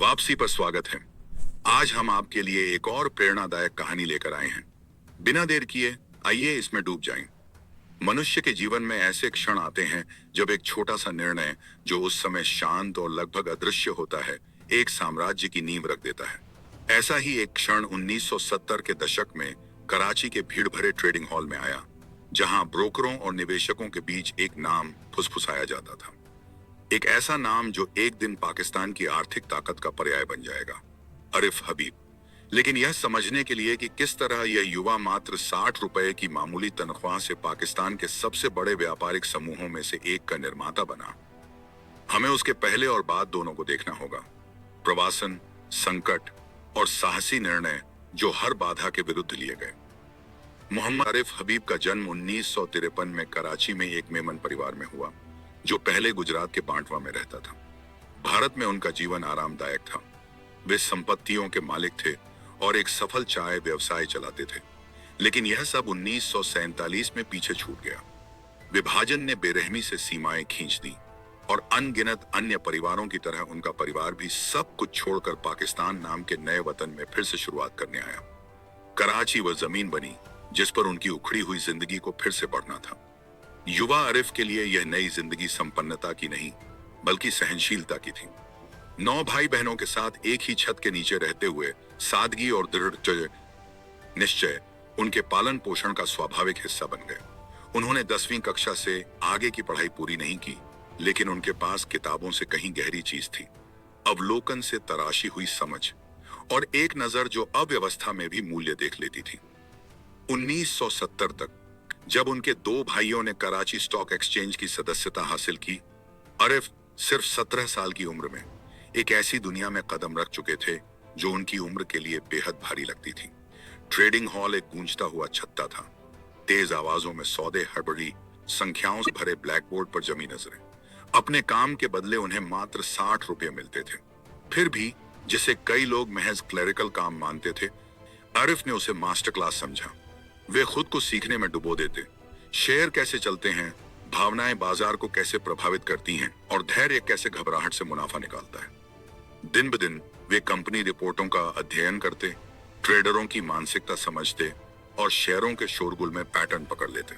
वापसी पर स्वागत है। आज हम आपके लिए एक और प्रेरणादायक कहानी लेकर आए हैं। बिना देर किए आइए इसमें डूब जाएं। मनुष्य के जीवन में ऐसे क्षण आते हैं जब एक छोटा सा निर्णय जो उस समय शांत और लगभग अदृश्य होता है, एक साम्राज्य की नींव रख देता है। ऐसा ही एक क्षण 1970 के दशक में कराची के भीड़ भरे ट्रेडिंग हॉल में आया, जहां ब्रोकरों और निवेशकों के बीच एक नाम फुसफुसाया जाता था। एक ऐसा नाम जो एक दिन पाकिस्तान की आर्थिक ताकत का पर्याय बन जाएगा, आरिफ हबीब। लेकिन यह समझने के लिए कि किस तरह यह युवा मात्र 60 रुपए की मामूली तनख्वाह से पाकिस्तान के सबसे बड़े व्यापारिक समूहों में से एक का निर्माता बना, हमें उसके पहले और बाद दोनों को देखना होगा। प्रवासन, संकट और साहसी निर्णय जो हर बाधा के विरुद्ध लिए गए। मोहम्मद आरिफ हबीब का जन्म 1953 में कराची में एक मेमन परिवार में हुआ, जो पहले गुजरात के बांटवा में रहता था। भारत में उनका जीवन आरामदायक था। वे संपत्तियों के मालिक थे और एक सफल चाय व्यवसाय चलाते थे। लेकिन यह सब 1947 में पीछे छूट गया। विभाजन ने बेरहमी से सीमाएं खींच दी और अनगिनत अन्य परिवारों की तरह उनका परिवार भी सब कुछ छोड़कर पाकिस्तान नाम के नए वतन में फिर से शुरुआत करने आया। कराची वह जमीन बनी जिस पर उनकी उखड़ी हुई जिंदगी को फिर से बढ़ना था। युवा आरिफ के लिए यह नई जिंदगी संपन्नता की नहीं, बल्कि सहनशीलता की थी। 9 भाई बहनों के साथ एक ही छत के नीचे रहते हुए सादगी और दृढ़ निश्चय उनके पालन पोषण का स्वाभाविक हिस्सा बन गए। उन्होंने 10वीं कक्षा से आगे की पढ़ाई पूरी नहीं की, लेकिन उनके पास किताबों से कहीं गहरी चीज थी, अवलोकन से तराशी हुई समझ और एक नजर जो अव्यवस्था में भी मूल्य देख लेती थी। 1970 तक जब उनके 2 भाइयों ने कराची स्टॉक एक्सचेंज की सदस्यता हासिल की, आरिफ सिर्फ 17 साल की उम्र में एक ऐसी दुनिया में कदम रख चुके थे जो उनकी उम्र के लिए बेहद भारी लगती थी। ट्रेडिंग हॉल एक गूंजता हुआ छत्ता था। तेज आवाजों में सौदे, हड़बड़ी, संख्याओं से भरे ब्लैकबोर्ड पर जमी नजरें। अपने काम के बदले उन्हें मात्र 60 रुपए मिलते थे। फिर भी जिसे कई लोग महज क्लरिकल काम मानते थे, आरिफ ने उसे मास्टर क्लास समझा। वे खुद को सीखने में डुबो देते। शेयर कैसे चलते हैं, भावनाएं बाजार को कैसे प्रभावित करती हैं और धैर्य कैसे घबराहट से मुनाफा निकालता है। दिन ब दिन वे कंपनी रिपोर्टों का अध्ययन करते, ट्रेडरों की मानसिकता समझते और शेयरों के शोरगुल में पैटर्न पकड़ लेते।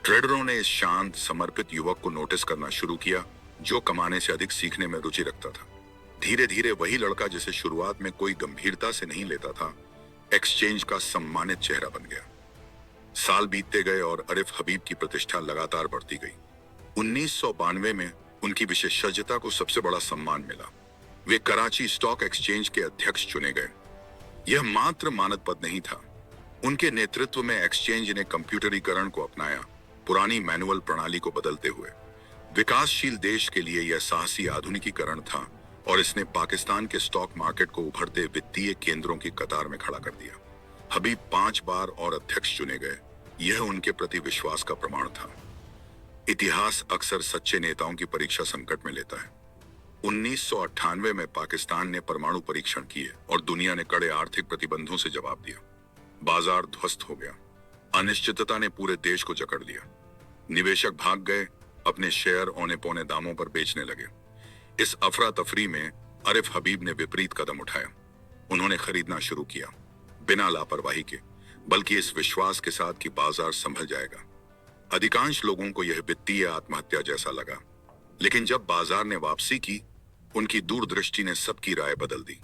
ट्रेडरों ने इस शांत, समर्पित युवक को नोटिस करना शुरू किया, जो कमाने से अधिक सीखने में रुचि रखता था। धीरे धीरे वही लड़का जिसे शुरुआत में कोई गंभीरता से नहीं लेता था, एक्सचेंज का सम्मानित चेहरा बन गया। साल बीतते गए और आरिफ हबीब की प्रतिष्ठा लगातार बढ़ती गई। 1992 में उनकी विशेषज्ञता को सबसे बड़ा सम्मान मिला। वे कराची स्टॉक एक्सचेंज के अध्यक्ष चुने गए। यह मात्र मानद पद नहीं था। उनके नेतृत्व में एक्सचेंज ने कंप्यूटरीकरण को अपनाया, पुरानी मैनुअल प्रणाली को बदलते हुए। विकासशील देश के लिए यह साहसी आधुनिकीकरण था और इसने पाकिस्तान के स्टॉक मार्केट को उभरते वित्तीय केंद्रों की कतार में खड़ा कर दिया। हबीब 5 बार और अध्यक्ष चुने गए। यह उनके प्रति विश्वास का प्रमाण था। इतिहास अक्सर सच्चे नेताओं की परीक्षा संकट में लेता है। 1998 में पाकिस्तान ने परमाणु परीक्षण किए और दुनिया ने कड़े आर्थिक प्रतिबंधों से जवाब दिया। बाजार ध्वस्त हो गया। अनिश्चितता ने पूरे देश को जकड़ लिया। निवेशक भाग गए, अपने शेयर औने पौने दामों पर बेचने लगे। इस अफरा तफरी में आरिफ हबीब ने विपरीत कदम उठाया। उन्होंने खरीदना शुरू किया, बिना लापरवाही के, बल्कि इस विश्वास के साथ कि बाजार संभल जाएगा। अधिकांश लोगों को यह वित्तीय आत्महत्या जैसा लगा, लेकिन जब बाजार ने वापसी की, उनकी दूरदृष्टि ने सबकी राय बदल दी।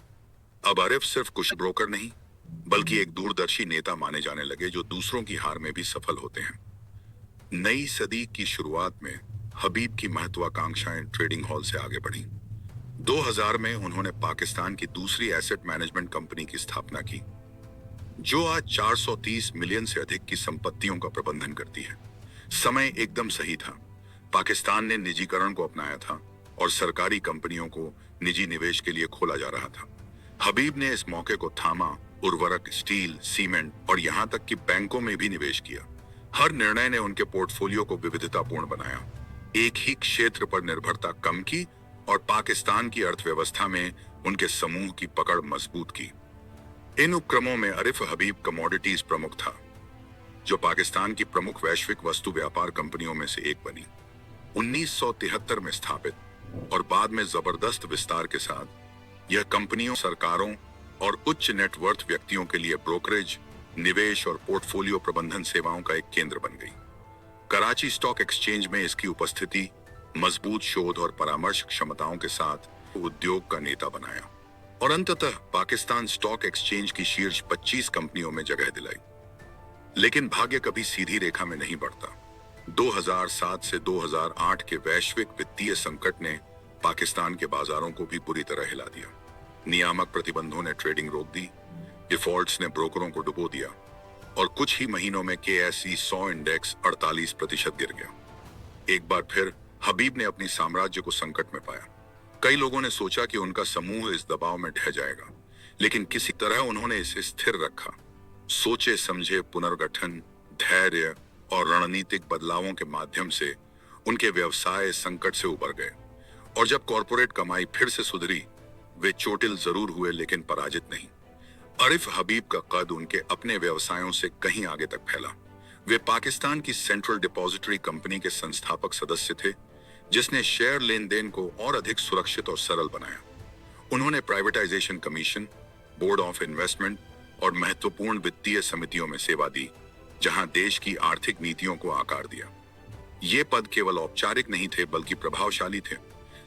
अब आरिफ सिर्फ कुछ ब्रोकर नहीं, बल्कि एक दूरदर्शी नेता माने जाने लगे जो दूसरों की हार में भी सफल होते हैं। नई सदी की शुरुआत में हबीब की महत्वाकांक्षाएं ट्रेडिंग हॉल से आगे बढ़ी। 2000 में उन्होंने पाकिस्तान की दूसरी एसेट मैनेजमेंट कंपनी की स्थापना की, जो आज 430 मिलियन से अधिक की संपत्तियों का प्रबंधन करती है। समय एकदम सही था। पाकिस्तान ने निजीकरण को अपनाया था और सरकारी कंपनियों को निजी निवेश के लिए खोला जा रहा था। हबीब ने इस मौके को थामा, उर्वरक, स्टील, सीमेंट और यहां तक कि बैंकों में भी निवेश किया। हर निर्णय ने उनके पोर्टफोलियो को विविधतापूर्ण बनाया, एक ही क्षेत्र पर निर्भरता कम की और पाकिस्तान की अर्थव्यवस्था में उनके समूह की पकड़ मजबूत की। इन उपक्रमों में आरिफ हबीब कमोडिटीज प्रमुख था, जो पाकिस्तान की प्रमुख वैश्विक वस्तु व्यापार कंपनियों में से एक बनी। 1973 में स्थापित और बाद में जबरदस्त विस्तार के साथ यह कंपनियों, सरकारों और उच्च नेटवर्थ व्यक्तियों के लिए ब्रोकरेज, निवेश और पोर्टफोलियो प्रबंधन सेवाओं का एक केंद्र बन गई। कराची स्टॉक एक्सचेंज में इसकी उपस्थिति मजबूत शोध और परामर्श क्षमताओं के साथ उद्योग का नेता बनाया और अंततः पाकिस्तान स्टॉक एक्सचेंज की शीर्ष 25 कंपनियों में जगह दिलाई। लेकिन भाग्य कभी सीधी रेखा में नहीं बढ़ता। 2007 से 2008 के वैश्विक वित्तीय संकट ने पाकिस्तान के बाजारों को भी बुरी तरह हिला दिया। नियामक प्रतिबंधों ने ट्रेडिंग रोक दी, डिफॉल्ट्स ने ब्रोकरों को डुबो दिया और कुछ ही महीनों में KSE 100 इंडेक्स 48% गिर गया। एक बार फिर हबीब ने अपनी साम्राज्य को संकट में पाया। कई लोगों ने सोचा कि उनका समूह इस दबाव में ढह जाएगा, लेकिन किसी तरह उन्होंने इसे स्थिर रखा। सोचे समझे पुनर्गठन, धैर्य और रणनीतिक बदलावों के माध्यम से उनके व्यवसाय संकट से उबर गए और जब कॉरपोरेट कमाई फिर से सुधरी, वे चोटिल जरूर हुए लेकिन पराजित नहीं। आरिफ हबीब का कद उनके अपने व्यवसायों से कहीं आगे तक फैला। वे पाकिस्तान की सेंट्रल डिपॉजिटरी कंपनी के संस्थापक सदस्य थे, जिसने शेयर लेन देन को और अधिक सुरक्षित और सरल बनाया। उन्होंने privatisation commission, board of investment और महत्वपूर्ण वित्तीय समितियों में सेवा दी, जहां देश की आर्थिक नीतियों को आकार दिया। ये पद केवल औपचारिक नहीं थे बल्कि प्रभावशाली थे,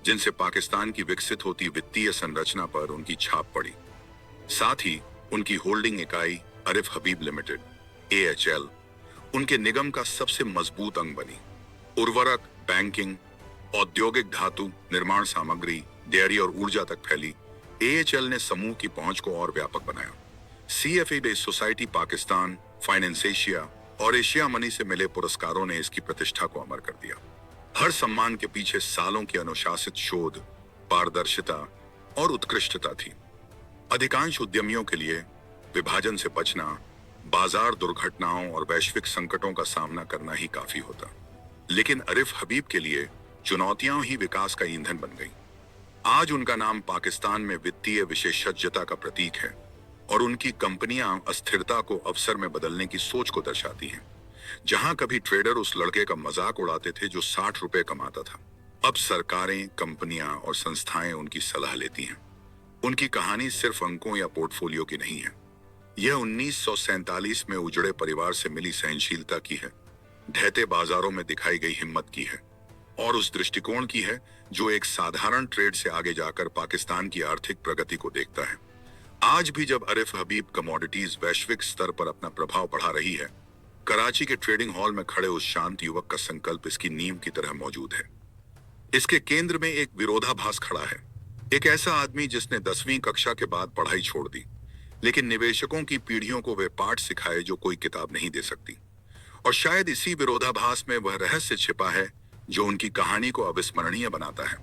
जिनसे पाकिस्तान की विकसित होती वित्तीय संरचना पर उनकी छाप पड़ी। साथ ही उनकी होल्डिंग इकाई आरिफ हबीब लिमिटेड AHL उनके निगम का सबसे मजबूत अंग बनी। उर्वरक, बैंकिंग, औद्योगिक धातु, निर्माण सामग्री, डेयरी और ऊर्जा तक फैली AHL ने समूह की पहुंच को और व्यापक बनाया। CFA based society Pakistan, finance Asia और एशिया मनी से मिले पुरस्कारों ने इसकी प्रतिष्ठा को अमर कर दिया। हर सम्मान के पीछे सालों की अनुशासित शोध, पारदर्शिता और उत्कृष्टता थी। अधिकांश उद्यमियों के लिए विभाजन से बचना, बाजार दुर्घटनाओं और वैश्विक संकटों का सामना करना ही काफी होता, लेकिन आरिफ हबीब के लिए चुनौतियां ही विकास का ईंधन बन गईं। आज उनका नाम पाकिस्तान में वित्तीय विशेषज्ञता का प्रतीक है और उनकी कंपनियां अस्थिरता को अवसर में बदलने की सोच को दर्शाती हैं। जहां कभी ट्रेडर उस लड़के का मजाक उड़ाते थे जो 60 रुपए कमाता था, अब सरकारें, कंपनियां और संस्थाएं उनकी सलाह लेती हैं। उनकी कहानी सिर्फ अंकों या पोर्टफोलियो की नहीं है। यह 1947 में उजड़े परिवार से मिली सहनशीलता की है, ढहते बाजारों में दिखाई गई हिम्मत की है और उस दृष्टिकोण की है जो एक साधारण ट्रेड से आगे जाकर पाकिस्तान की आर्थिक प्रगति को देखता है। आज भी जब आरिफ हबीब कमोडिटीज वैश्विक स्तर पर अपना प्रभाव बढ़ा रही है, कराची के ट्रेडिंग हॉल में खड़े उस शांत युवक का संकल्प इसकी नींव की तरह मौजूद है। इसके केंद्र में एक विरोधाभास खड़ा है, एक ऐसा आदमी जिसने 10वीं कक्षा के बाद पढ़ाई छोड़ दी, लेकिन निवेशकों की पीढ़ियों को वे पाठ सिखाए जो कोई किताब नहीं दे सकती। और शायद इसी विरोधाभास में वह रहस्य छिपा है जो उनकी कहानी को अविस्मरणीय बनाता है।